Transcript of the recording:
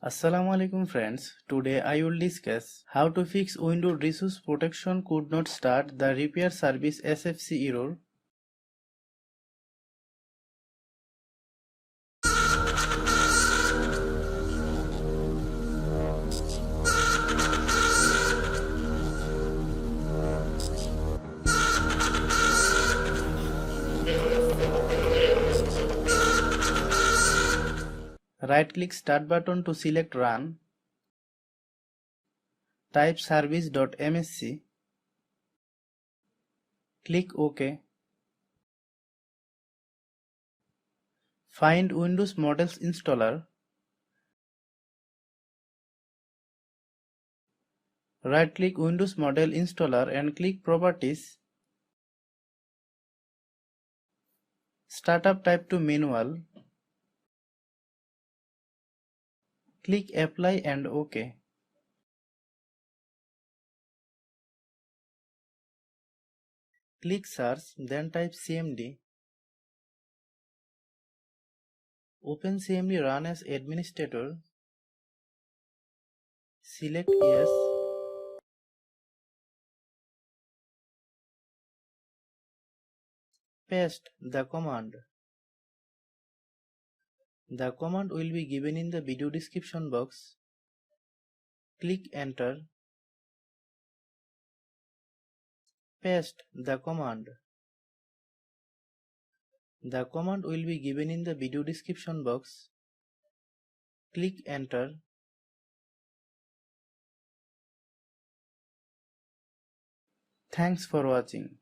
Assalamualaikum friends, today I will discuss how to fix Windows resource protection could not start the repair service SFC error. Right click start button to select run. Type service.msc. Click OK. Find Windows Models Installer. Right click Windows Model Installer and click Properties. Startup type to manual. Click Apply and OK. Click Search, then type CMD. Open CMD Run as administrator. Select Yes. Paste the command. The command will be given in the video description box. Click Enter. Paste the command. The command will be given in the video description box. Click Enter. Thanks for watching.